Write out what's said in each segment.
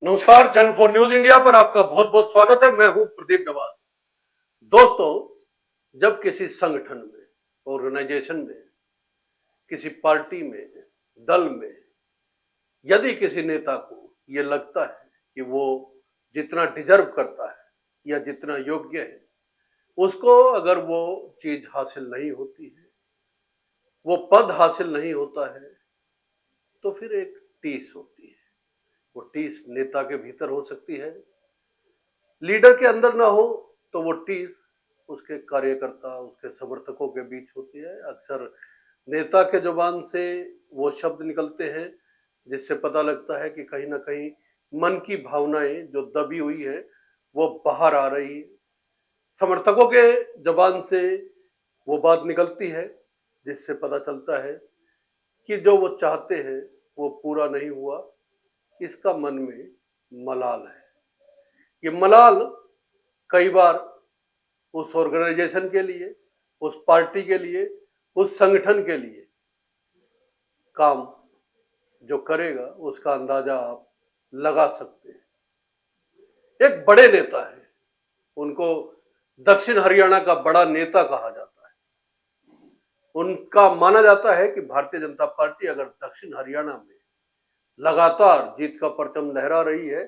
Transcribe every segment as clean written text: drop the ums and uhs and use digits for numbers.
नमस्कार, जंग for news India पर आपका बहुत बहुत स्वागत है। मैं हूं प्रदीप गवाल। दोस्तों, जब किसी संगठन में, ऑर्गेनाइजेशन में, किसी पार्टी में, दल में यदि किसी नेता को यह लगता है कि वो जितना डिजर्व करता है या जितना योग्य है, उसको अगर वो चीज हासिल नहीं होती है, वो पद हासिल नहीं होता है, तो फिर एक टीस होती है। वो टीस नेता के भीतर हो सकती है, लीडर के अंदर ना हो तो वो टीस उसके कार्यकर्ता, उसके समर्थकों के बीच होती है। अक्सर नेता के जुबान से वो शब्द निकलते हैं जिससे पता लगता है कि कहीं ना कहीं मन की भावनाएं जो दबी हुई है वो बाहर आ रही है। समर्थकों के जुबान से वो बात निकलती है जिससे पता चलता है कि जो वो चाहते हैं वो पूरा नहीं हुआ। इसका मन में मलाल है। ये मलाल कई बार उस ऑर्गेनाइजेशन के लिए, उस पार्टी के लिए, उस संगठन के लिए काम जो करेगा उसका अंदाजा आप लगा सकते हैं। एक बड़े नेता है, उनको दक्षिण हरियाणा का बड़ा नेता कहा जाता है। उनका माना जाता है कि भारतीय जनता पार्टी अगर दक्षिण हरियाणा में लगातार जीत का परचम लहरा रही है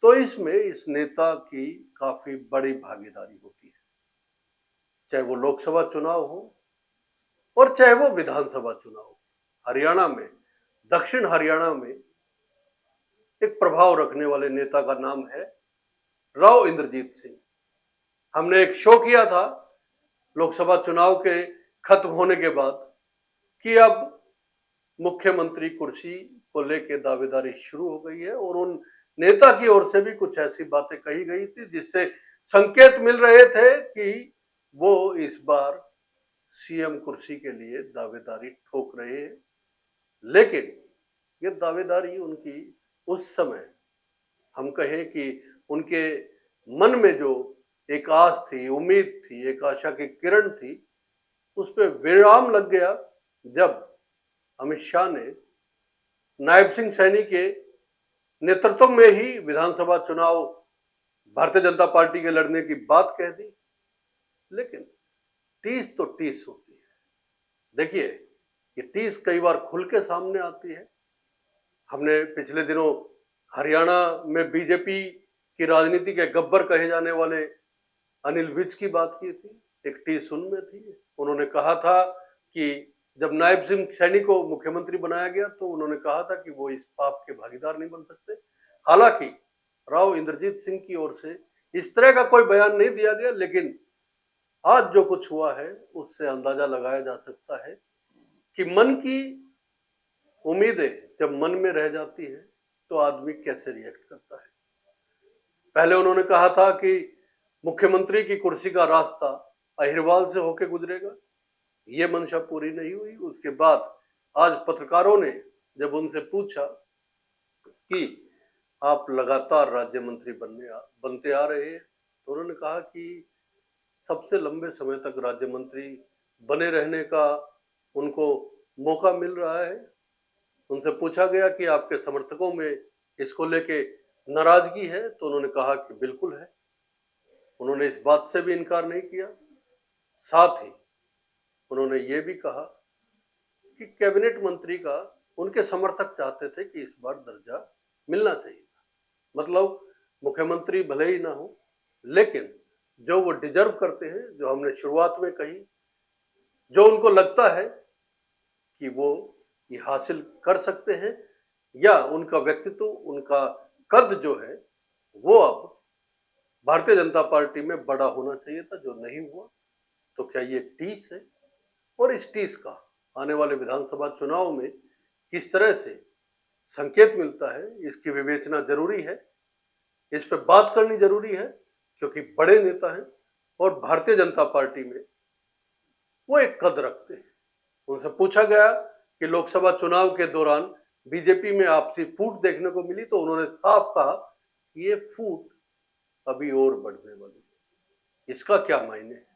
तो इसमें इस नेता की काफी बड़ी भागीदारी होती है, चाहे वो लोकसभा चुनाव हो और चाहे वो विधानसभा चुनाव हो। हरियाणा में, दक्षिण हरियाणा में एक प्रभाव रखने वाले नेता का नाम है राव इंद्रजीत सिंह। हमने एक शो किया था लोकसभा चुनाव के खत्म होने के बाद कि अब मुख्यमंत्री कुर्सी को लेकर दावेदारी शुरू हो गई है और उन नेता की ओर से भी कुछ ऐसी बातें कही गई थी जिससे संकेत मिल रहे थे कि वो इस बार सीएम कुर्सी के लिए दावेदारी ठोक रहे हैं। लेकिन ये दावेदारी उनकी उस समय, हम कहें कि उनके मन में जो एक आस थी, उम्मीद थी, एक आशा की किरण थी, उस पर विराम लग गया जब अमित शाह ने नायब सिंह सैनी के नेतृत्व में ही विधानसभा चुनाव भारतीय जनता पार्टी के लड़ने की बात कह दी। लेकिन टीस तो टीस होती है। देखिए, ये टीस कई बार खुल के सामने आती है। हमने पिछले दिनों हरियाणा में बीजेपी की राजनीति के गब्बर कहे जाने वाले अनिल विज की बात की थी। एक टीस उनमें थी। उन्होंने कहा था कि जब नायब सिंह सैनी को मुख्यमंत्री बनाया गया तो उन्होंने कहा था कि वो इस पाप के भागीदार नहीं बन सकते। हालांकि राव इंद्रजीत सिंह की ओर से इस तरह का कोई बयान नहीं दिया गया, लेकिन आज जो कुछ हुआ है उससे अंदाजा लगाया जा सकता है कि मन की उम्मीदें जब मन में रह जाती है तो आदमी कैसे रिएक्ट करता है। पहले उन्होंने कहा था कि मुख्यमंत्री की कुर्सी का रास्ता अहिरवाल से होकर गुजरेगा। ये मंशा पूरी नहीं हुई। उसके बाद आज पत्रकारों ने जब उनसे पूछा कि आप लगातार राज्य मंत्री बनते आ रहे हैं, तो उन्होंने कहा कि सबसे लंबे समय तक राज्य मंत्री बने रहने का उनको मौका मिल रहा है। उनसे पूछा गया कि आपके समर्थकों में इसको लेके नाराजगी है, तो उन्होंने कहा कि बिल्कुल है। उन्होंने इस बात से भी इनकार नहीं किया। साथ ही उन्होंने ये भी कहा कि कैबिनेट मंत्री का उनके समर्थक चाहते थे कि इस बार दर्जा मिलना चाहिए। मतलब मुख्यमंत्री भले ही ना हो, लेकिन जो वो डिजर्व करते हैं, जो हमने शुरुआत में कही, जो उनको लगता है कि वो ये हासिल कर सकते हैं, या उनका व्यक्तित्व, उनका कद जो है वो अब भारतीय जनता पार्टी में बड़ा होना चाहिए था, जो नहीं हुआ। तो क्या ये टीस है? और इस टीस का आने वाले विधानसभा चुनाव में किस तरह से संकेत मिलता है, इसकी विवेचना जरूरी है। इस पर बात करनी जरूरी है, क्योंकि बड़े नेता हैं और भारतीय जनता पार्टी में वो एक कद रखते हैं। उनसे पूछा गया कि लोकसभा चुनाव के दौरान बीजेपी में आपसी फूट देखने को मिली, तो उन्होंने साफ कहा कि ये फूट अभी और बढ़ने वाली है। इसका क्या मायने है?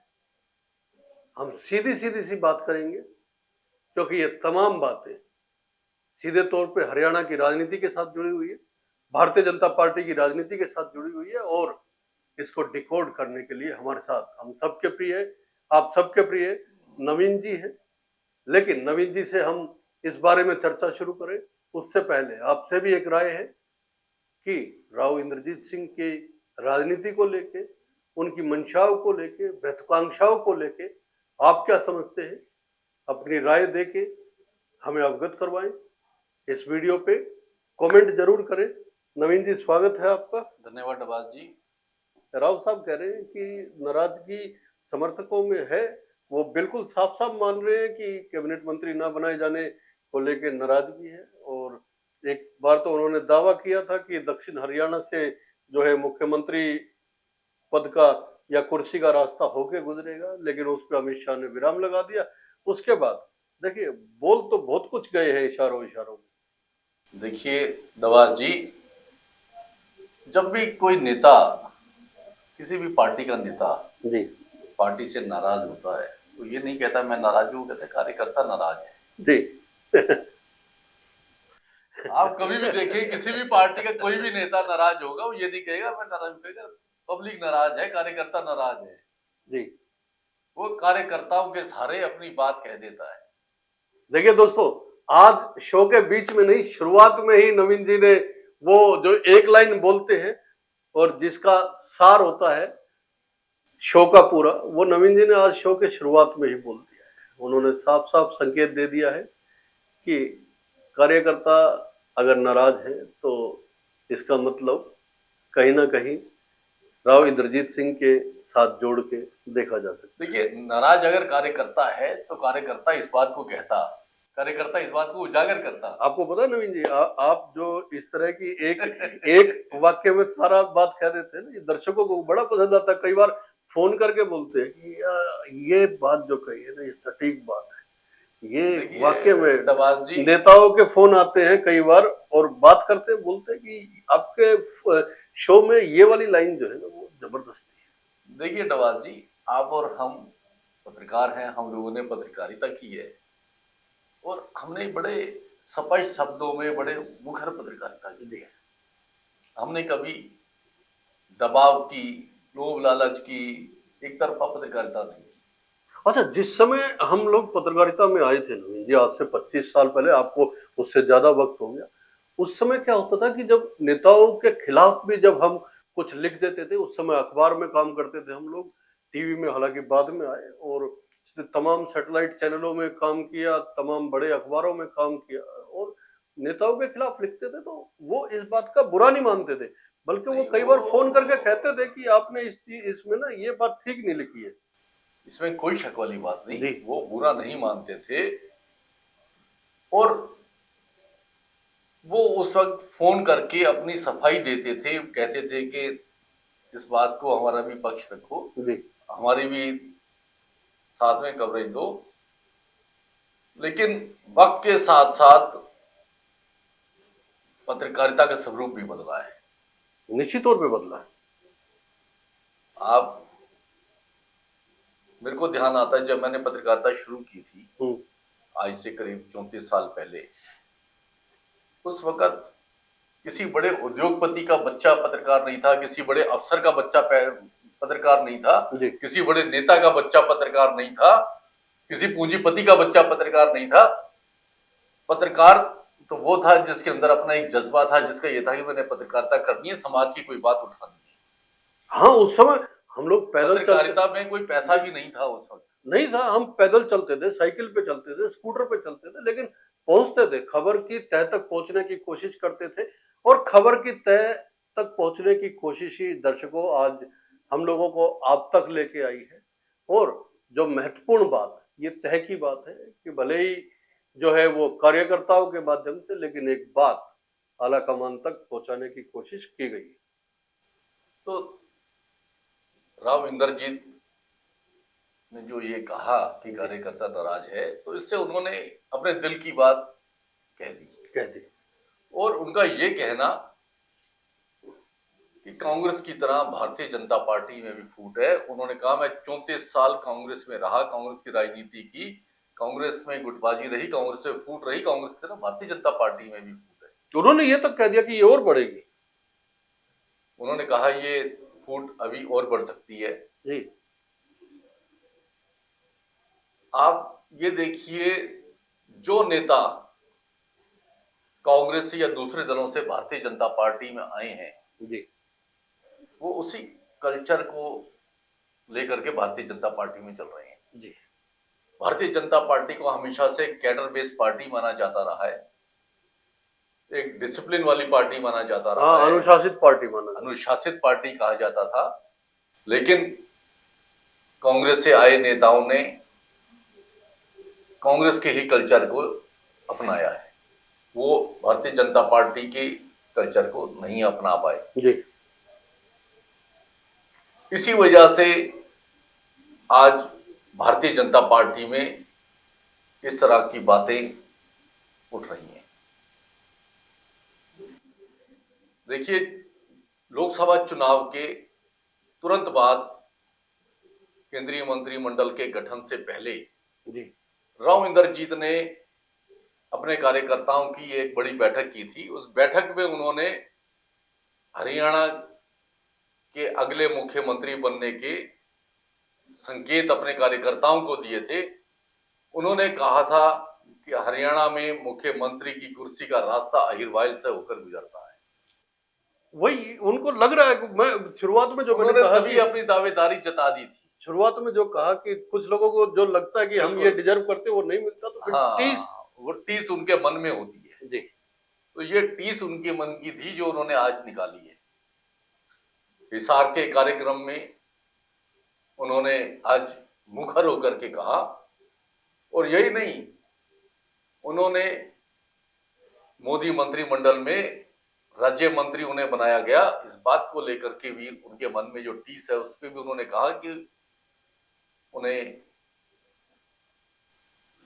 हम सीधी सीधी सी बात करेंगे, क्योंकि ये तमाम बातें सीधे तौर पे हरियाणा की राजनीति के साथ जुड़ी हुई है। भारतीय जनता पार्टी की राजनीति के साथ जुड़ी हुई है और इसको डिकोड करने के लिए हमारे साथ हम सबके प्रिय, आप सबके प्रिय नवीन जी हैं। लेकिन नवीन जी से हम इस बारे में चर्चा शुरू करें उससे पहले आपसे भी एक राय है कि राव इंद्रजीत सिंह की राजनीति को लेके, उनकी मंशाओं को लेके, महत्वाकांक्षाओं को लेके आप क्या समझते हैं? अपनी राय देके हमें अवगत करवाएं। इस वीडियो पे कमेंट जरूर करें। नवीन जी, स्वागत है आपका। धन्यवाद डबास जी। राव साहब कह रहे हैं कि नाराजगी समर्थकों में है, वो बिल्कुल साफ साफ मान रहे हैं कि कैबिनेट मंत्री ना बनाए जाने को लेकर नाराजगी है। और एक बार तो उन्होंने दावा किया था कि दक्षिण हरियाणा से जो है मुख्यमंत्री पद का या कुर्सी का रास्ता होके गुजरेगा, लेकिन उस पर अमित शाह ने विराम लगा दिया। उसके बाद देखिए, बोल तो बहुत कुछ गए हैं इशारों इशारों में। देखिए डबास जी, जब भी कोई नेता, किसी भी पार्टी का नेता जी पार्टी से नाराज होता है तो ये नहीं कहता मैं नाराज हूं, कहते कार्यकर्ता नाराज है। जी आप कभी भी देखिए, किसी भी पार्टी का कोई भी नेता नाराज होगा, वो ये नहीं कहेगा मैं नाराज हूं, कहेगा पब्लिक नाराज है, कार्यकर्ता नाराज है। जी, वो कार्यकर्ताओं के सहारे अपनी बात कह देता है। देखिए दोस्तों, आज शो के बीच में नहीं, शुरुआत में ही नवीन जी ने वो जो एक लाइन बोलते हैं और जिसका सार होता है शो का पूरा, वो नवीन जी ने आज शो के शुरुआत में ही बोल दिया है। उन्होंने साफ साफ संकेत दे दिया है कि कार्यकर्ता अगर नाराज है तो इसका मतलब कहीं ना कहीं राव इंद्रजीत सिंह के साथ जोड़ के देखा जा सकता है। देखिए, नाराज अगर कार्यकर्ता है तो कार्यकर्ता इस बात को कहता, कार्यकर्ता इस बात को उजागर करता। आपको पता है नवीन जी, आप जो इस तरह की एक वाक्य में सारा बात कह देते हैं ना, ये दर्शकों को बड़ा पसंद आता है। कई बार फोन करके बोलते हैं कि ये बात जो कही है ना, ये सटीक बात है। ये वाक्य में डबास जी, नेताओं के फोन आते हैं कई बार और बात करते हैं, बोलते हैं कि आपके शो में ये वाली लाइन जो है ना, वो जबरदस्ती है। देखिए डबास जी, आप और हम पत्रकार हैं, हम लोगों ने पत्रकारिता की है और हमने बड़े स्पष्ट शब्दों में बड़े मुखर पत्रकारिता की है। हमने कभी दबाव की, लोभ लालच की, एक तरफा पत्रकारिता नहीं। अच्छा, जिस समय हम लोग पत्रकारिता में आए थे नवीन जी, आज से 25 साल पहले, आपको उससे ज्यादा वक्त हो गया, उस समय क्या होता था कि जब नेताओं के खिलाफ भी जब हम कुछ लिख देते थे, उस समय अखबार में काम करते थे हम लोग, टीवी में हालांकि बाद में आए, और तमाम सैटेलाइट चैनलों में काम किया, तमाम बड़े अखबारों में काम किया, और नेताओं के खिलाफ लिखते थे तो वो इस बात का बुरा नहीं मानते थे, बल्कि वो कई बार फोन करके कहते थे कि आपने इसमें ना ये बात ठीक नहीं लिखी है। इसमें कोई शक वाली बात नहीं, वो बुरा नहीं मानते थे और वो उस वक्त फोन करके अपनी सफाई देते थे, कहते थे कि इस बात को हमारा भी पक्ष रखो, हमारी भी साथ में कवरेज दो। लेकिन वक्त के साथ साथ पत्रकारिता का स्वरूप भी बदला है, निश्चित तौर पे बदला है। आप, मेरे को ध्यान आता है जब मैंने पत्रकारिता शुरू की थी आज से करीब 34 साल पहले, उस वक्त किसी बड़े उद्योगपति का बच्चा पत्रकार नहीं था, किसी बड़े अफसर का बच्चा पत्रकार नहीं था, किसी बड़े नेता का बच्चा पत्रकार नहीं था, किसी पूंजीपति का बच्चा पत्रकार नहीं था। पत्रकार तो वो था जिसके अंदर अपना एक जज्बा था, जिसका ये था कि मैंने पत्रकारिता करनी है, समाज की कोई बात उठानी है। हाँ, उस समय हम लोग पैदल पत्रकारिता में कोई पैसा भी नहीं था, उस वक्त नहीं था। हम पैदल चलते थे, साइकिल पे चलते थे, स्कूटर पे चलते थे, लेकिन पहुंचते थे, खबर की तह तक पहुंचने की कोशिश करते थे, और खबर की तह तक पहुंचने की कोशिश ही दर्शकों आज हम लोगों को आप तक लेके आई है। और जो महत्वपूर्ण बात, ये तह की बात है कि भले ही जो है वो कार्यकर्ताओं के माध्यम से, लेकिन एक बात आला कमान तक पहुंचाने की कोशिश की गई है। तो राव इंद्रजीत ने जो ये कहा कि कार्यकर्ता नाराज है, तो इससे उन्होंने अपने दिल की बात कह दी। और उनका ये कहना कि कांग्रेस की तरह भारतीय जनता पार्टी में भी फूट है। उन्होंने कहा मैं 34 साल कांग्रेस में रहा, कांग्रेस की राजनीति की, कांग्रेस में गुटबाजी रही, कांग्रेस में फूट रही, कांग्रेस की तरह भारतीय जनता पार्टी में भी फूट है। उन्होंने ये तक कह दिया कि ये और बढ़ेगी। उन्होंने कहा ये फूट अभी और बढ़ सकती है। जी। आप ये देखिए, जो नेता कांग्रेस या दूसरे दलों से भारतीय जनता पार्टी में आए हैं, जी। वो उसी कल्चर को लेकर के भारतीय जनता पार्टी में चल रहे हैं। जी। भारतीय जनता पार्टी को हमेशा से कैडर बेस्ड पार्टी माना जाता रहा है, एक डिसिप्लिन वाली पार्टी माना जाता रहा है, अनुशासित पार्टी माना, अनुशासित पार्टी कहा जाता था। लेकिन कांग्रेस से आए नेताओं ने कांग्रेस के ही कल्चर को अपनाया है, वो भारतीय जनता पार्टी के कल्चर को नहीं अपना पाए। जी। इसी वजह से आज भारतीय जनता पार्टी में इस तरह की बातें उठ रही हैं। देखिए, लोकसभा चुनाव के तुरंत बाद केंद्रीय मंत्रिमंडल के गठन से पहले जी। राव इंद्रजीत ने अपने कार्यकर्ताओं की एक बड़ी बैठक की थी। उस बैठक में उन्होंने हरियाणा के अगले मुख्यमंत्री बनने के संकेत अपने कार्यकर्ताओं को दिए थे। उन्होंने कहा था कि हरियाणा में मुख्यमंत्री की कुर्सी का रास्ता अहिरवाइल से होकर गुजरता है। वही उनको लग रहा है कि मैं शुरुआत में जो मैंने उन्होंने कहा तभी कि अपनी दावेदारी जता दी थी। शुरुआत में जो कहा कि कुछ लोगों को जो लगता है कि हम ये डिजर्व करते वो नहीं मिलता, तो फिर टीस। वो टीस उनके मन में होती है। जी। तो ये टीस उनके मन की थी जो उन्होंने आज निकाली है। हिसार के कार्यक्रम में उन्होंने आज मुखर होकर के कहा, और यही नहीं, उन्होंने मोदी मंत्रिमंडल में राज्य मंत्री उन्हें बनाया गया, इस बात को लेकर के भी उनके मन में जो टीस है उस पर भी उन्होंने कहा कि उन्हें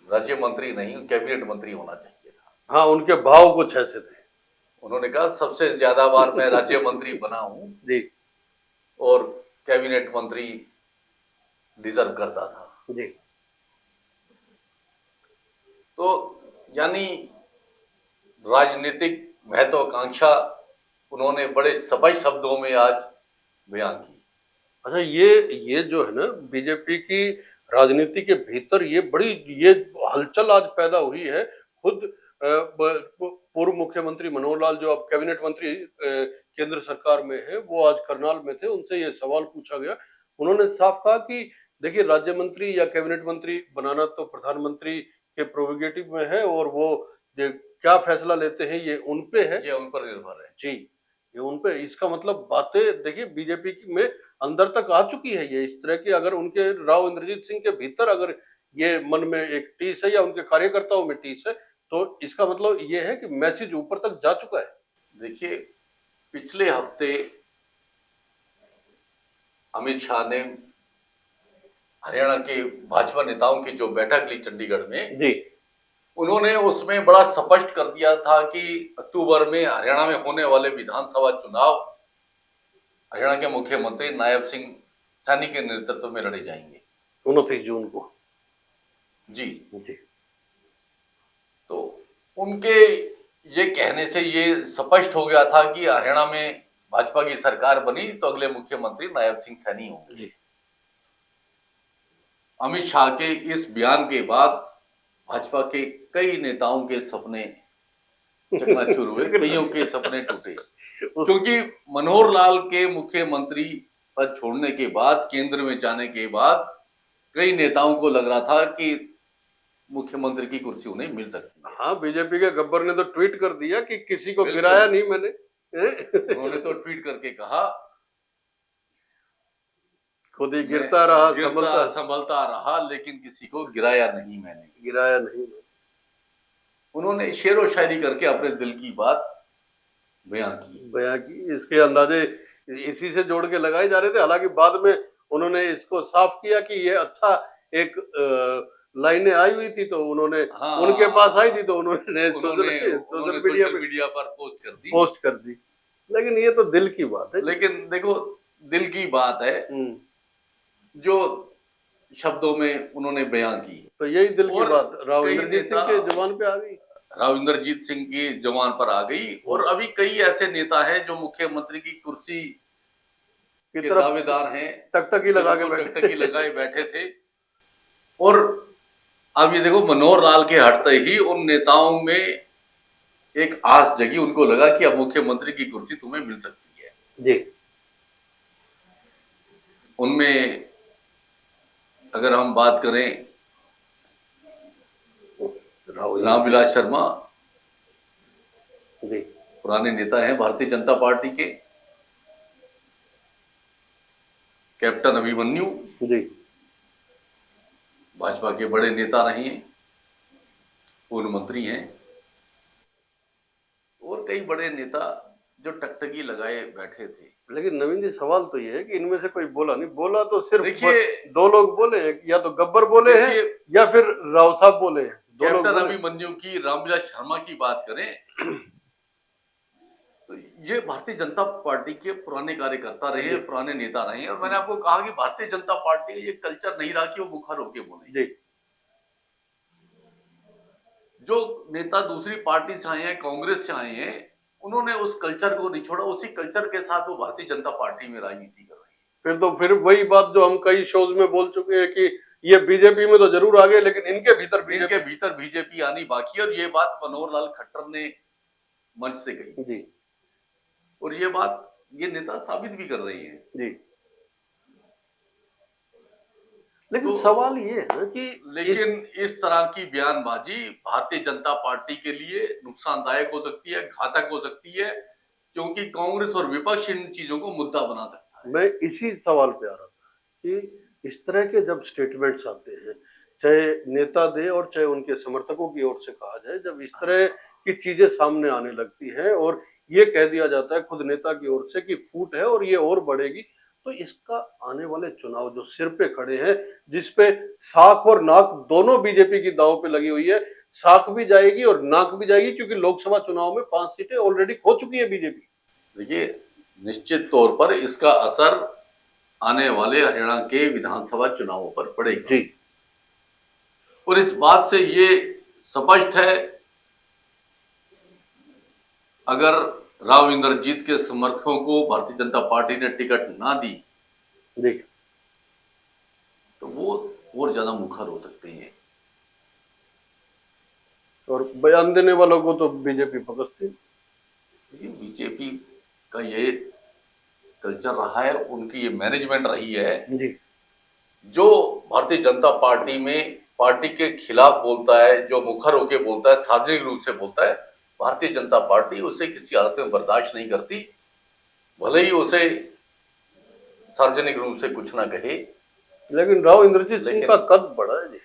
राज्य मंत्री नहीं कैबिनेट मंत्री होना चाहिए था। हाँ, उनके भाव कुछ ऐसे थे। उन्होंने कहा सबसे ज्यादा बार मैं राज्य मंत्री बना हूं जी। और कैबिनेट मंत्री डिजर्व करता था। जी। तो यानी राजनीतिक महत्वाकांक्षा उन्होंने बड़े स्पष्ट शब्दों में आज बयान की। अच्छा, ये जो है ना बीजेपी की राजनीति के भीतर ये हलचल आज पैदा हुई है। खुद पूर्व मुख्यमंत्री मनोहर लाल जो अब कैबिनेट मंत्री केंद्र सरकार में है, वो आज करनाल में थे, उनसे ये सवाल पूछा गया। उन्होंने साफ कहा कि देखिए, राज्य मंत्री या कैबिनेट मंत्री बनाना तो प्रधानमंत्री के प्रोविगेटिव में है, और वो क्या फैसला लेते हैं ये उन पे है, ये उन पर निर्भर है। जी, ये उन पे। इसका मतलब बातें देखिए बीजेपी में अंदर तक आ चुकी है ये, इस तरह की। अगर उनके राव इंद्रजीत सिंह के भीतर अगर ये मन में एक टीस है या उनके कार्यकर्ताओं में टीस है, तो इसका मतलब ये है कि मैसेज ऊपर तक जा चुका है। देखिए, पिछले हफ्ते अमित शाह ने हरियाणा के भाजपा नेताओं की जो बैठक ली चंडीगढ़ में, जी, उन्होंने उसमें बड़ा स्पष्ट कर दिया था कि अक्टूबर में हरियाणा में होने वाले विधानसभा चुनाव हरियाणा के मुख्यमंत्री नायब सिंह सैनी के नेतृत्व में लड़े जाएंगे 29 जून को। जी। जी। तो उनके ये कहने से ये स्पष्ट हो गया था कि हरियाणा में भाजपा की सरकार बनी तो अगले मुख्यमंत्री नायब सिंह सैनी होंगे। अमित शाह के इस बयान के बाद भाजपा के कई नेताओं के सपने चकनाचूर हुए, कईयों के सपने टूटे, क्योंकि मनोहर लाल के मुख्यमंत्री पद छोड़ने के बाद, केंद्र में जाने के बाद, कई नेताओं को लग रहा था कि मुख्यमंत्री की कुर्सी उन्हें मिल सकती है। हाँ, बीजेपी के गब्बर ने तो ट्वीट कर दिया कि किसी को गिराया नहीं मैंने। उन्होंने तो ट्वीट करके कहा, खुद ही गिरता रहा, संभलता रहा, लेकिन किसी को गिराया नहीं मैंने। गिराया नहीं। उन्होंने शेरो शायरी करके अपने दिल की बात बयान की। इसके अंदाजे इसी से जोड़ के लगाए जा रहे थे। हालांकि बाद में उन्होंने इसको साफ किया कि ये अच्छा एक लाइनें आई हुई थी, तो उन्होंने उनके पास आई थी, तो उन्होंने सोशल मीडिया पर पोस्ट कर दी। लेकिन ये तो दिल की बात है। लेकिन देखो, दिल की बात है जो शब्दों में उन्होंने बयान की, तो यही दिल की बात राव इंद्रजीत सिंह के जुबान पे आ गई। राव इंद्रजीत सिंह की जुबान पर आ गई। और अभी कई ऐसे नेता हैं जो मुख्यमंत्री की कुर्सी की के तरफ दावेदार हैं, टकटकी लगा के जिनको बैठे टकटकी लगाए बैठे थे। और अब ये देखो, मनोहर लाल के हटते ही उन नेताओं में एक आस जगी, उनको लगा कि अब मुख्यमंत्री की कुर्सी तुम्हें मिल सकती है। जी। उनमें अगर हम बात करें, रामविलास शर्मा जी। पुराने नेता हैं भारतीय जनता पार्टी के। कैप्टन अभिमन्यु जी। भाजपा के बड़े नेता रहे हैं, पूर्व मंत्री हैं, और कई बड़े नेता जो टकटकी लगाए बैठे थे। लेकिन नवीन जी, सवाल तो ये है कि इनमें से कोई बोला नहीं, बोला तो सिर्फ देखिए, दो लोग बोले हैं, या तो गब्बर बोले हैं देखिए, या फिर राव साहब बोले हैं। दो लोग कैप्टन बोले। अभिमन्यु की, रामविलास शर्मा की बात करें तो ये भारतीय जनता पार्टी के पुराने कार्यकर्ता रहे, पुराने नेता रहे हैं। और मैंने आपको कहा कि भारतीय जनता पार्टी का ये कल्चर नहीं रहा कि वो मुखर होके बोले। जी। जो नेता दूसरी पार्टी से आए हैं, कांग्रेस से आए हैं, उन्होंने उस कल्चर को नहीं छोड़ा, उसी कल्चर के साथ वो भारतीय जनता पार्टी में राजनीति कर रही है। फिर वही बात जो हम कई शोज में बोल चुके हैं कि ये बीजेपी में तो जरूर आ गए, लेकिन इनके भीतर बीजेपी आनी बाकी है। और ये बात मनोहर लाल खट्टर ने मंच से कही जी। और ये बात ये नेता साबित भी कर रहे हैं जी। लेकिन तो सवाल ये है कि लेकिन इस तरह की बयानबाजी भारतीय जनता पार्टी के लिए नुकसानदायक हो सकती है, घातक हो सकती है, क्योंकि कांग्रेस और विपक्ष इन चीजों को मुद्दा बना सकता है। मैं इसी सवाल पे आ रहा था कि इस तरह के जब स्टेटमेंट्स आते हैं, चाहे नेता दे और चाहे उनके समर्थकों की ओर से कहा जाए, जब इस तरह की चीजें सामने आने लगती हैं और ये कह दिया जाता है खुद नेता की ओर से कि फूट है और ये और बढ़ेगी, तो इसका आने वाले चुनाव जो सिर पे खड़े हैं, जिसपे साख और नाक दोनों बीजेपी की दांव पे लगी हुई है, साख भी जाएगी और नाक भी जाएगी, क्योंकि लोकसभा चुनाव में 5 सीटें ऑलरेडी खो चुकी है बीजेपी। देखिए, निश्चित तौर पर इसका असर आने वाले हरियाणा के विधानसभा चुनावों पर पड़ेगा। जी। और इस बात से ये स्पष्ट है, अगर राव इंद्रजीत के समर्थकों को भारतीय जनता पार्टी ने टिकट ना दी जी, तो वो और ज्यादा मुखर हो सकते हैं। और बयान देने वालों को तो बीजेपी पकड़ती। बीजेपी का ये कल्चर रहा है, उनकी ये मैनेजमेंट रही है जी। जो भारतीय जनता पार्टी में पार्टी के खिलाफ बोलता है, जो मुखर होकर बोलता है, सार्वजनिक रूप से बोलता है, भारतीय जनता पार्टी उसे किसी हालत में बर्दाश्त नहीं करती, भले ही उसे सार्वजनिक रूप से कुछ ना कहे। लेकिन राव इंद्रजीत सिंह का कद बड़ा है जी।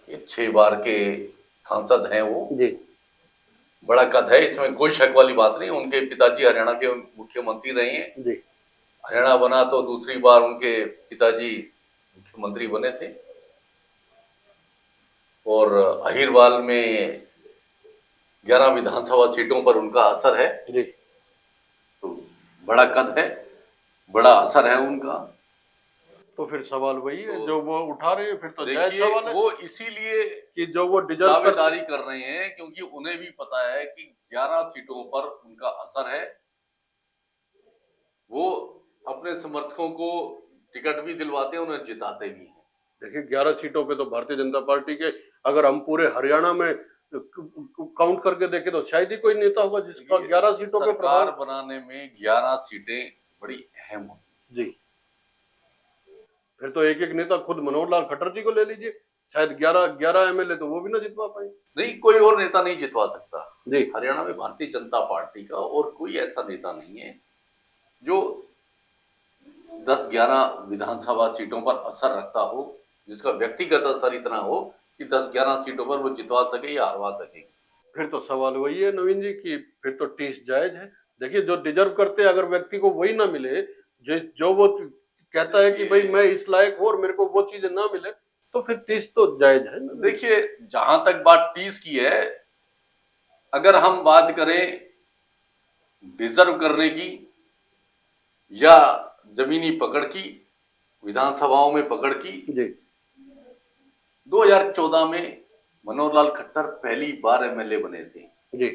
ये 6 बार के सांसद हैं वो जी। बड़ा कद है, इसमें कोई शक वाली बात नहीं। उनके पिताजी हरियाणा के मुख्यमंत्री रहे हैं जी। हरियाणा बना तो दूसरी बार उनके पिताजी मुख्यमंत्री बने थे, और अहिरवाल में 11 विधानसभा सीटों पर उनका असर है। जी। तो बड़ा कद है, बड़ा असर है उनका। तो फिर सवाल वही है जो वो उठा रहे हैं, फिर तो देखिए, सवाल है वो इसीलिए कि जो वो डिजर्व दावेदारी कर रहे हैं क्योंकि उन्हें भी पता है कि 11 सीटों पर उनका असर है। वो अपने समर्थकों को टिकट भी दिलवाते हैं, उन्हें जिताते भी हैं। देखिए, 11 सीटों पे तो भारतीय जनता पार्टी के, अगर हम पूरे हरियाणा में काउंट करके देखें तो शायद ही कोई नेता होगा जिसका 11 सीटों पे सरकार बनाने में 11 सीटें बड़ी अहम होती। जी। फिर तो एक एक नेता, खुद मनोहर लाल खट्टर जी को ले लीजिए, शायद 11 एमएलए तो वो भी ना जितवा पाए। नहीं, कोई और नेता नहीं जितवा सकता जी। हरियाणा में भारतीय जनता पार्टी का, और कोई ऐसा नेता नहीं है जो 10-11 विधानसभा सीटों पर असर रखता हो, जिसका व्यक्तिगत असर इतना हो कि 10-11 सीटों पर वो जितवा सके या हरवा सके। फिर तो सवाल वही है नवीन जी कि फिर तो टीस जायज है। देखिए, जो डिजर्व करते हैं, अगर व्यक्ति को वही ना मिले, जो वो कहता है कि भाई मैं इस लायक हूं और मेरे को वो चीजें ना मिले, तो फिर टीस तो जायज है ना। देखिए, जहां तक बात टीस की है, अगर हम बात करें डिजर्व करने की या जमीनी पकड़ की, विधानसभाओं में पकड़ की, जी। 2014 में मनोहर लाल खट्टर पहली बार एमएलए बने थे जी।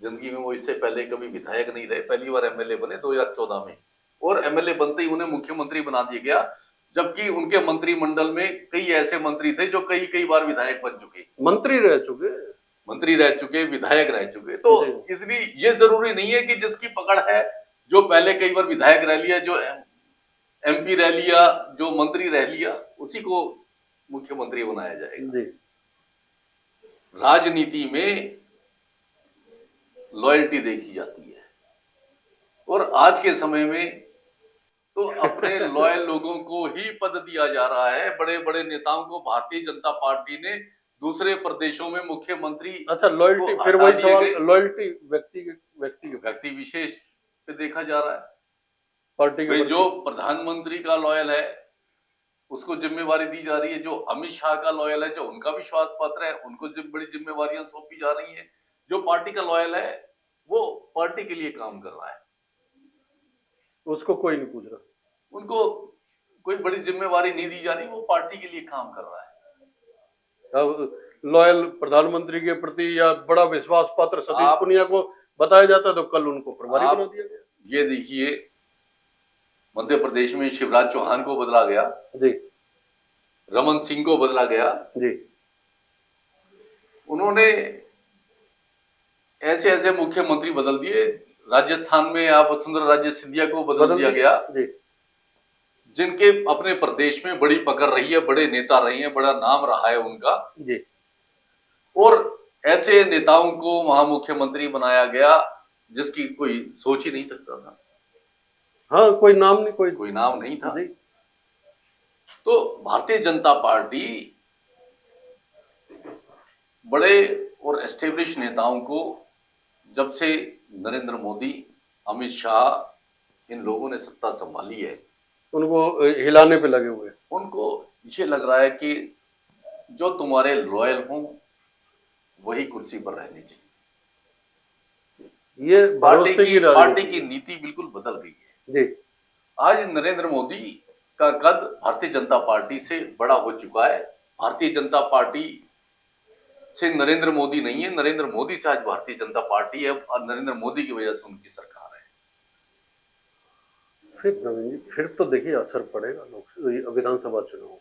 जिंदगी में। वो इससे पहले कभी विधायक नहीं रहे, पहली बार एमएलए बने 2014 में। और एमएलए बनते ही उन्हें मुख्यमंत्री बना दिया गया, जबकि उनके मंत्रिमंडल में कई ऐसे मंत्री थे जो कई कई बार विधायक बन चुके, मंत्री रह चुके, विधायक रह चुके। तो इसलिए ये जरूरी नहीं है कि जिसकी पकड़ है, जो पहले कई बार विधायक रह लिया, जो एमपी रह लिया, जो मंत्री रह लिया, उसी को मुख्यमंत्री बनाया जाएगा। राजनीति में लॉयल्टी देखी जाती है, और आज के समय में तो अपने लॉयल लोगों को ही पद दिया जा रहा है। बड़े बड़े नेताओं को भारतीय जनता पार्टी ने दूसरे प्रदेशों में मुख्यमंत्री, अच्छा लॉयल्टी, फिर वही सवाल, लॉयल्टी व्यक्ति विशेष पे देखा जा रहा है। पार्टी के जो प्रधानमंत्री का लॉयल है उसको जिम्मेवारी दी जा रही है, जो अमित शाह का लॉयल है, जो उनका विश्वास पात्र है, उनको बड़ी जिम्मेवारियां सौंपी जा रही हैं। जो पार्टी का लॉयल है वो पार्टी के लिए काम कर रहा है, उसको कोई नहीं पूछ रहा, उनको कोई बड़ी जिम्मेवारी नहीं दी जा रही, वो पार्टी के लिए काम कर रहा है। अब लॉयल प्रधानमंत्री के प्रति या बड़ा विश्वास पात्र सतीश पुनिया को बताया जाता तो कल उनको प्रभारी बना दिया गया। ये देखिए, मध्य प्रदेश में शिवराज चौहान को बदला गया जी, रमन सिंह को बदला गया जी, उन्होंने ऐसे ऐसे मुख्यमंत्री बदल दिए। राजस्थान में आप वसुंधरा राजे सिंधिया को बदल दिया गया जी, जिनके अपने प्रदेश में बड़ी पकड़ रही है, बड़े नेता रहे हैं, बड़ा नाम रहा है उनका जी। और ऐसे नेताओं को वहां मुख्यमंत्री बनाया गया जिसकी कोई सोच ही नहीं सकता था। हाँ, कोई नाम नहीं, कोई नाम नहीं था। तो भारतीय जनता पार्टी बड़े और एस्टेब्लिश नेताओं को, जब से नरेंद्र मोदी, अमित शाह, इन लोगों ने सत्ता संभाली है, उनको हिलाने पे लगे हुए, उनको ये लग रहा है कि जो तुम्हारे लॉयल हों वही कुर्सी पर रहने चाहिए। ये पार्टी की नीति बिल्कुल बदल गई है जी। आज नरेंद्र मोदी का कद भारतीय जनता पार्टी से बड़ा हो चुका है। भारतीय जनता पार्टी से नरेंद्र मोदी नहीं है, नरेंद्र मोदी से आज भारतीय जनता पार्टी है और नरेंद्र मोदी की वजह से उनकी सरकार है। फिर नवीन जी, फिर तो देखिए असर पड़ेगा विधानसभा चुनाव।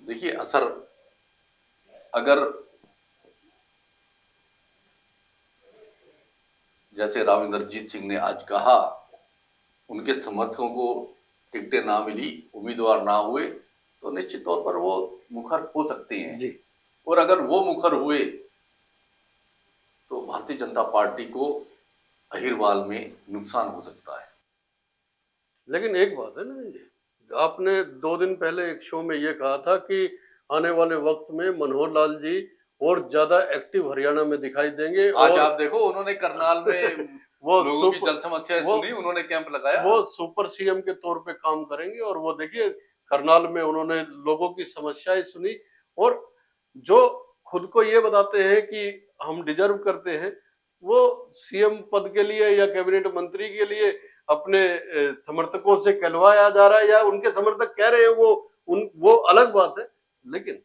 देखिए असर, अगर जैसे राव इंद्रजीत सिंह ने आज कहा, उनके समर्थकों को टिकटें ना मिली, उम्मीदवार ना हुए, तो निश्चित तौर पर वो मुखर हो सकते हैं जी। और अगर वो मुखर हुए तो भारतीय जनता पार्टी को अहिरवाल में नुकसान हो सकता है। लेकिन एक बात है ना जी, आपने 2 दिन पहले एक शो में ये कहा था कि आने वाले वक्त में मनोहर लाल जी और ज्यादा एक्टिव हरियाणा में दिखाई देंगे। आज आप देखो, उन्होंने करनाल में वो लोगों की जन समस्याएं सुनी, उन्होंने कैंप लगाया, वो सुपर सीएम के तौर पे काम करेंगे। और वो देखिए करनाल में उन्होंने लोगों की समस्याएं सुनी और जो खुद को ये बताते हैं कि हम डिजर्व करते हैं, वो सीएम पद के लिए या कैबिनेट मंत्री के लिए अपने समर्थकों से कहलवाया जा रहा है या उनके समर्थक कह रहे हैं, वो अलग बात है। लेकिन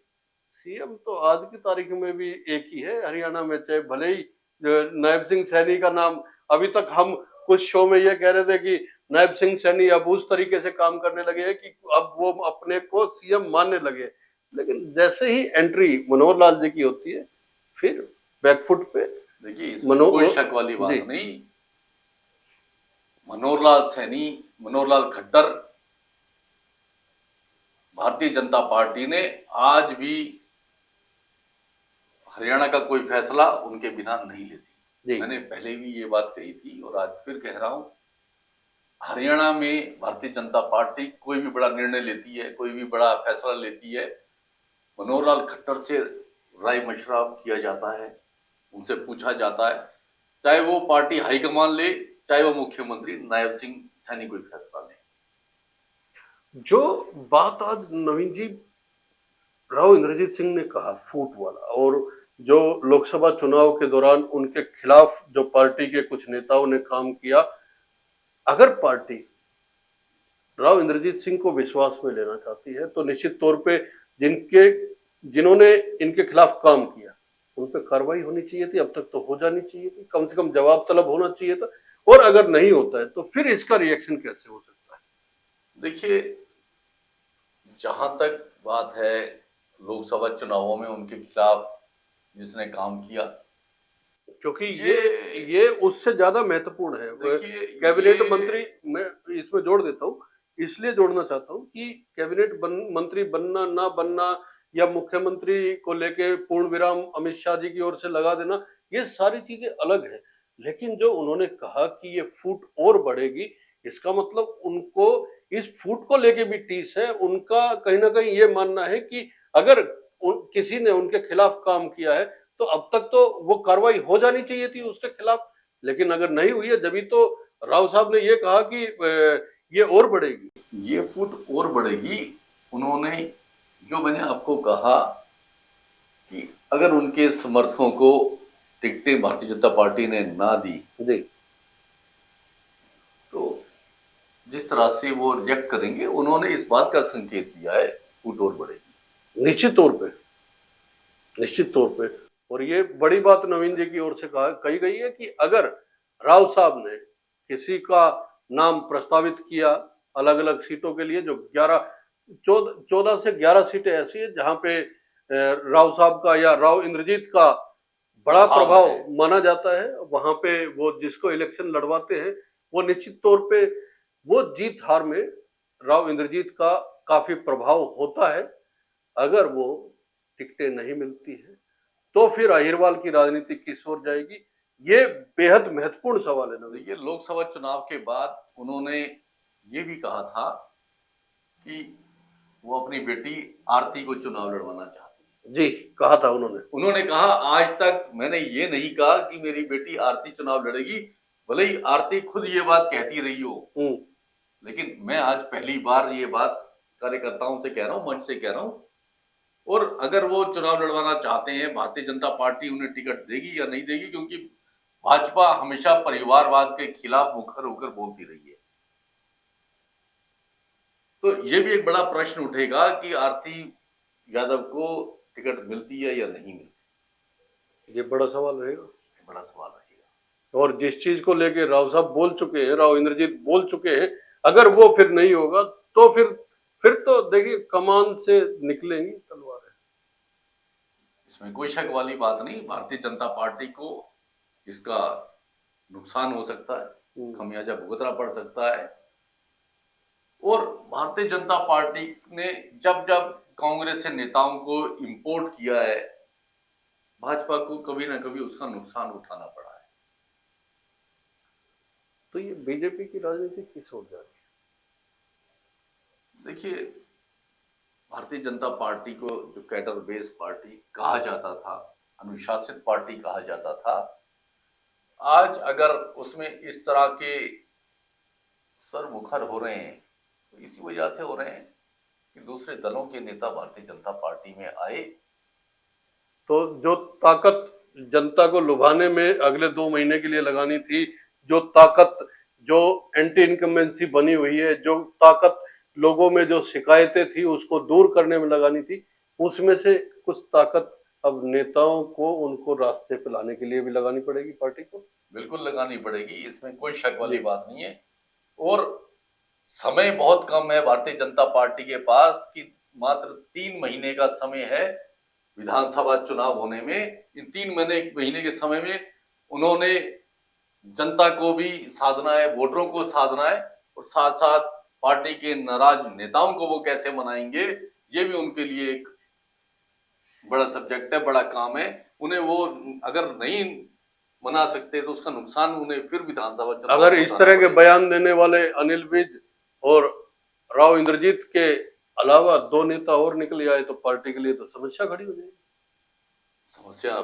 सीएम तो आज की तारीख में भी एक ही है हरियाणा में, चाहे भले ही नायब सिंह सैनी का नाम, अभी तक हम कुछ शो में ये कह रहे थे कि नायब सिंह सैनी अब उस तरीके से काम करने लगे हैं कि अब वो अपने को सीएम मानने लगे। लेकिन जैसे ही एंट्री मनोहर लाल जी की होती है, फिर बैकफुट पे। देखिए कोई शक वाली बात नहीं, मनोहर लाल खट्टर, भारतीय जनता पार्टी ने आज भी हरियाणा का कोई फैसला उनके बिना नहीं लेती। मैंने पहले भी ये बात कही थी और आज फिर कह रहा हूं, हरियाणा में भारतीय जनता पार्टी कोई भी बड़ा निर्णय लेती है, कोई भी बड़ा फैसला लेती है, मनोहर लाल खट्टर से राय मशवरा किया जाता है, उनसे पूछा जाता है, चाहे वो पार्टी हाईकमान ले, चाहे वो मुख्यमंत्री नायब सिंह सैनी कोई फैसला ले। जो बात आज नवीन जी राव इंद्रजीत सिंह ने कहा फूट वाला, और जो लोकसभा चुनाव के दौरान उनके खिलाफ जो पार्टी के कुछ नेताओं ने काम किया, अगर पार्टी राव इंद्रजीत सिंह को विश्वास में लेना चाहती है तो निश्चित तौर पे जिन्होंने इनके खिलाफ काम किया उन पर कार्रवाई होनी चाहिए थी, अब तक तो हो जानी चाहिए थी, कम से कम जवाब तलब होना चाहिए था। और अगर नहीं होता है तो फिर इसका रिएक्शन कैसे हो सकता है? देखिए, जहां तक बात है लोकसभा चुनावों में उनके खिलाफ जिसने काम किया, क्योंकि ये ये उससे ज्यादा महत्वपूर्ण है। देखिए कैबिनेट ये मंत्री, मैं इसमें जोड़ देता हूँ, इसलिए जोड़ना चाहता हूँ कि मंत्री बनना ना बनना या मुख्यमंत्री को लेके पूर्ण विराम अमित शाह जी की ओर से लगा देना, ये सारी चीजें अलग है। लेकिन जो उन्होंने कहा कि ये फूट और बढ़ेगी, इसका मतलब उनको इस फूट को लेके भी टीस है। उनका कहीं ना कहीं ये मानना है कि अगर किसी ने उनके खिलाफ काम किया है तो अब तक तो वो कार्रवाई हो जानी चाहिए थी उसके खिलाफ। लेकिन अगर नहीं हुई है, जब तो राव साहब ने ये कहा कि ये और बढ़ेगी। ये फूट और बढ़ेगी। उन्होंने, जो मैंने आपको कहा कि अगर उनके समर्थकों को टिकटें भारतीय जनता पार्टी ने ना दी जी, तो जिस तरह से वो रिएक्ट करेंगे, उन्होंने इस बात का संकेत दिया है फूट और बढ़ेगी। निश्चित तौर पे, निश्चित तौर पे। और ये बड़ी बात नवीन जी की ओर से कही गई है कि अगर राव साहब ने किसी का नाम प्रस्तावित किया अलग अलग सीटों के लिए, जो 14 से 11 सीटें ऐसी है जहां पे राव साहब का या राव इंद्रजीत का बड़ा प्रभाव माना जाता है, वहां पे वो जिसको इलेक्शन लड़वाते हैं वो निश्चित तौर पे वो जीत हार में राव इंद्रजीत का काफी प्रभाव होता है। अगर वो टिकटें नहीं मिलती है तो फिर अहिरवाल की राजनीति किस ओर जाएगी, ये बेहद महत्वपूर्ण सवाल है ना। देखिए, लोकसभा चुनाव के बाद उन्होंने ये भी कहा था कि वो अपनी बेटी आरती को चुनाव लड़वाना चाहती है। जी, कहा था उन्होंने कहा, आज तक मैंने ये नहीं कहा कि मेरी बेटी आरती चुनाव लड़ेगी, भले ही आरती खुद ये बात कहती रही हो, लेकिन मैं आज पहली बार ये बात कार्यकर्ताओं से कह रहा हूं, मंच से कह रहा हूं। और अगर वो चुनाव लड़वाना चाहते हैं, भारतीय जनता पार्टी उन्हें टिकट देगी या नहीं देगी, क्योंकि भाजपा हमेशा परिवारवाद के खिलाफ मुखर होकर बोलती रही है। तो ये भी एक बड़ा प्रश्न उठेगा कि आरती यादव को टिकट मिलती है या नहीं मिलती। ये बड़ा सवाल रहेगा, बड़ा सवाल रहेगा। और जिस चीज को लेके राव साहब बोल चुके हैं, राव इंद्रजीत बोल चुके हैं, अगर वो फिर नहीं होगा तो फिर तो देखिए कमान से निकलेंगी तलवारें। इसमें कोई शक वाली बात नहीं। भारतीय जनता पार्टी को इसका नुकसान हो सकता है, खमियाजा भुगतना पड़ सकता है। और भारतीय जनता पार्टी ने जब जब कांग्रेस से नेताओं को इंपोर्ट किया है, भाजपा को कभी ना कभी उसका नुकसान उठाना पड़ा है। तो ये बीजेपी की राजनीति किस ओर जा रही है? देखिए, भारतीय जनता पार्टी को जो कैडर बेस पार्टी कहा जाता था, अनुशासित पार्टी कहा जाता था, आज अगर उसमें इस तरह के स्वर मुखर हो रहे हैं तो इसी वजह से हो रहे हैं कि दूसरे दलों के नेता भारतीय जनता पार्टी में आए। तो जो ताकत जनता को लुभाने में अगले 2 महीने के लिए लगानी थी, जो ताकत जो एंटी इनकम्बेंसी बनी हुई है, जो ताकत लोगों में जो शिकायतें थी उसको दूर करने में लगानी थी, उसमें से कुछ ताकत अब नेताओं को उनको रास्ते पे लाने के लिए भी लगानी पड़ेगी पार्टी को। बिल्कुल लगानी पड़ेगी, इसमें कोई शक वाली बात नहीं है। और समय बहुत कम है भारतीय जनता पार्टी के पास कि मात्र 3 महीने का समय है विधानसभा चुनाव होने में। इन 3 महीने के समय में उन्होंने जनता को भी साधना है, वोटरों को साधना है, और साथ साथ पार्टी के नाराज नेताओं को वो कैसे मनाएंगे, ये भी उनके लिए एक बड़ा सब्जेक्ट है, बड़ा काम है। उन्हें वो अगर नहीं मना सकते तो उसका नुकसान उन्हें फिर विधानसभा चुनाव। अगर इस तरह के बयान देने वाले अनिल विज और राव इंद्रजीत के अलावा 2 नेता और निकल आए तो पार्टी के लिए तो समस्या खड़ी हो जाएगी। समस्या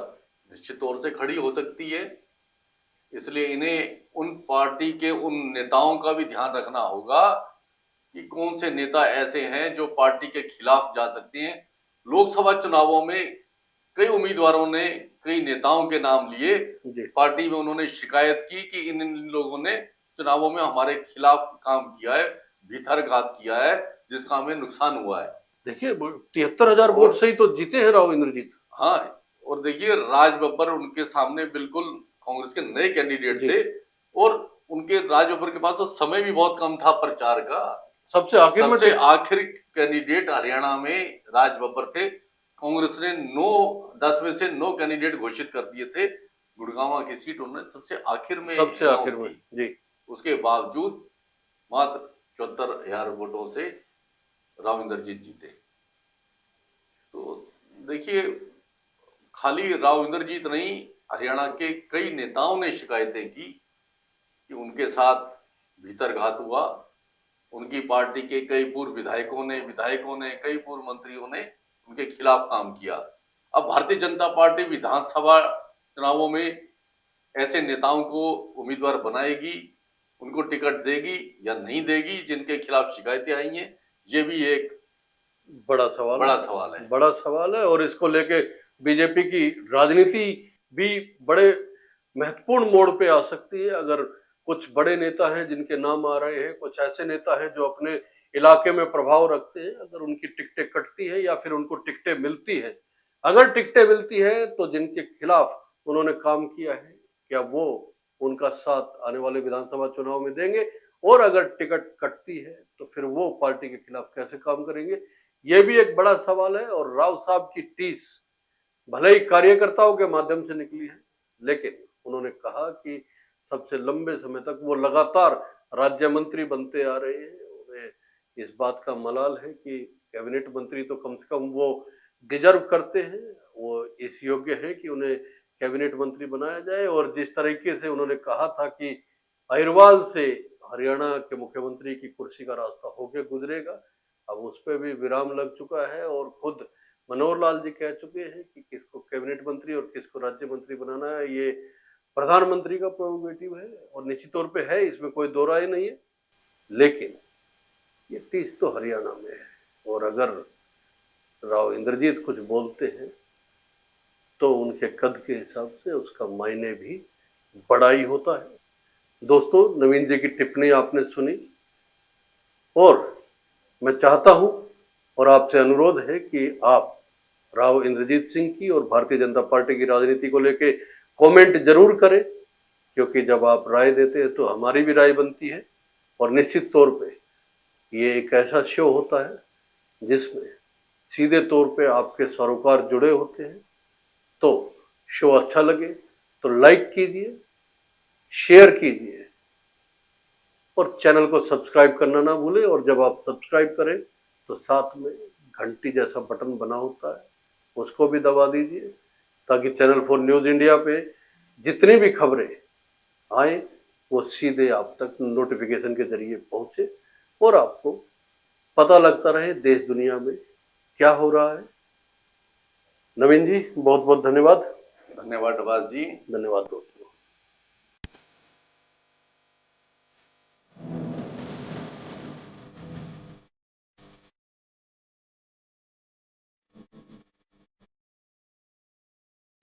निश्चित तौर से खड़ी हो सकती है, इसलिए इन्हें उन पार्टी के उन नेताओं का भी ध्यान रखना होगा कि कौन से नेता ऐसे हैं जो पार्टी के खिलाफ जा सकते हैं। लोकसभा चुनावों में कई उम्मीदवारों ने कई नेताओं के नाम लिए, पार्टी में उन्होंने शिकायत की कि इन लोगों ने चुनावों में हमारे खिलाफ काम किया है, भीतरघात किया है, जिसका हमें नुकसान हुआ है। देखिए 73,000 वोट से ही तो जीते हैं राव इंद्रजीत। हाँ, और देखिए राज बब्बर उनके सामने बिल्कुल कांग्रेस के नए कैंडिडेट थे, और उनके राजबब्बर के पास तो समय भी बहुत कम था प्रचार का। सबसे आखिर में सबसे आखिर कैंडिडेट हरियाणा में राजबब्बर थे। कांग्रेस ने 10 में से 9 कैंडिडेट घोषित कर दिए थे। गुड़गांव की सीट उन्होंने सबसे आखिर में announce की। जी उसके बावजूद मात्र 74,000 वोटों से राव इंद्रजीत जीते। तो देखिए, खाली राव इंद्रजीत नहीं, हरियाणा के कई नेताओं ने शिकायतें की कि उनके साथ भीतरघात हुआ। उनकी पार्टी के कई पूर्व विधायकों ने कई पूर्व मंत्रियों ने उनके खिलाफ काम किया। अब भारतीय जनता पार्टी विधानसभा चुनावों में ऐसे नेताओं को उम्मीदवार बनाएगी, उनको टिकट देगी या नहीं देगी, जिनके खिलाफ शिकायतें आई हैं, ये भी एक बड़ा सवाल है। और इसको लेके बीजेपी की राजनीति भी बड़े महत्वपूर्ण मोड़ पे आ सकती है। अगर कुछ बड़े नेता हैं जिनके नाम आ रहे हैं, कुछ ऐसे नेता हैं जो अपने इलाके में प्रभाव रखते हैं, अगर उनकी टिकटें कटती है या फिर उनको टिकटें मिलती है, अगर टिकटें मिलती है तो जिनके खिलाफ उन्होंने काम किया है, क्या वो उनका साथ आने वाले विधानसभा चुनाव में देंगे? और अगर टिकट कटती है तो फिर वो पार्टी के खिलाफ कैसे काम करेंगे? ये भी एक बड़ा सवाल है। और राव साहब की टीस भले ही कार्यकर्ताओं के माध्यम से निकली है, लेकिन उन्होंने कहा कि सबसे लंबे समय तक वो लगातार राज्य मंत्री बनते आ रहे हैं। उन्हें इस बात का मलाल है कि कैबिनेट मंत्री तो कम से कम वो डिजर्व करते हैं, वो इस योग्य है कि उन्हें कैबिनेट मंत्री बनाया जाए। और जिस तरीके से उन्होंने कहा था कि अहिरवाल से हरियाणा के मुख्यमंत्री की कुर्सी का रास्ता होके गुजरेगा, अब उस पर भी विराम लग चुका है। और खुद मनोहर लाल जी कह चुके हैं कि किसको कैबिनेट मंत्री और किसको राज्य मंत्री बनाना है, ये प्रधानमंत्री का प्रोरोगेटिव है। और निश्चित तौर पे है, इसमें कोई दो राय नहीं है। लेकिन ये टीस तो हरियाणा में है, और अगर राव इंद्रजीत कुछ बोलते हैं तो उनके कद के हिसाब से उसका मायने भी बड़ा ही होता है। दोस्तों, नवीन जी की टिप्पणी आपने सुनी, और मैं चाहता हूं और आपसे अनुरोध है कि आप राव इंद्रजीत सिंह की और भारतीय जनता पार्टी की राजनीति को लेके कमेंट जरूर करें, क्योंकि जब आप राय देते हैं तो हमारी भी राय बनती है। और निश्चित तौर पे ये एक ऐसा शो होता है जिसमें सीधे तौर पे आपके सरोकार जुड़े होते हैं। तो शो अच्छा लगे तो लाइक कीजिए, शेयर कीजिए, और चैनल को सब्सक्राइब करना ना भूलें। और जब आप सब्सक्राइब करें तो साथ में घंटी जैसा बटन बना होता है, उसको भी दबा दीजिए, ताकि चैनल 4 न्यूज़ इंडिया पे जितनी भी खबरें आए वो सीधे आप तक नोटिफिकेशन के जरिए पहुंचे और आपको पता लगता रहे देश दुनिया में क्या हो रहा है। नवीन जी, बहुत बहुत धन्यवाद। धन्यवाद नवाज जी। धन्यवाद दोस्तों।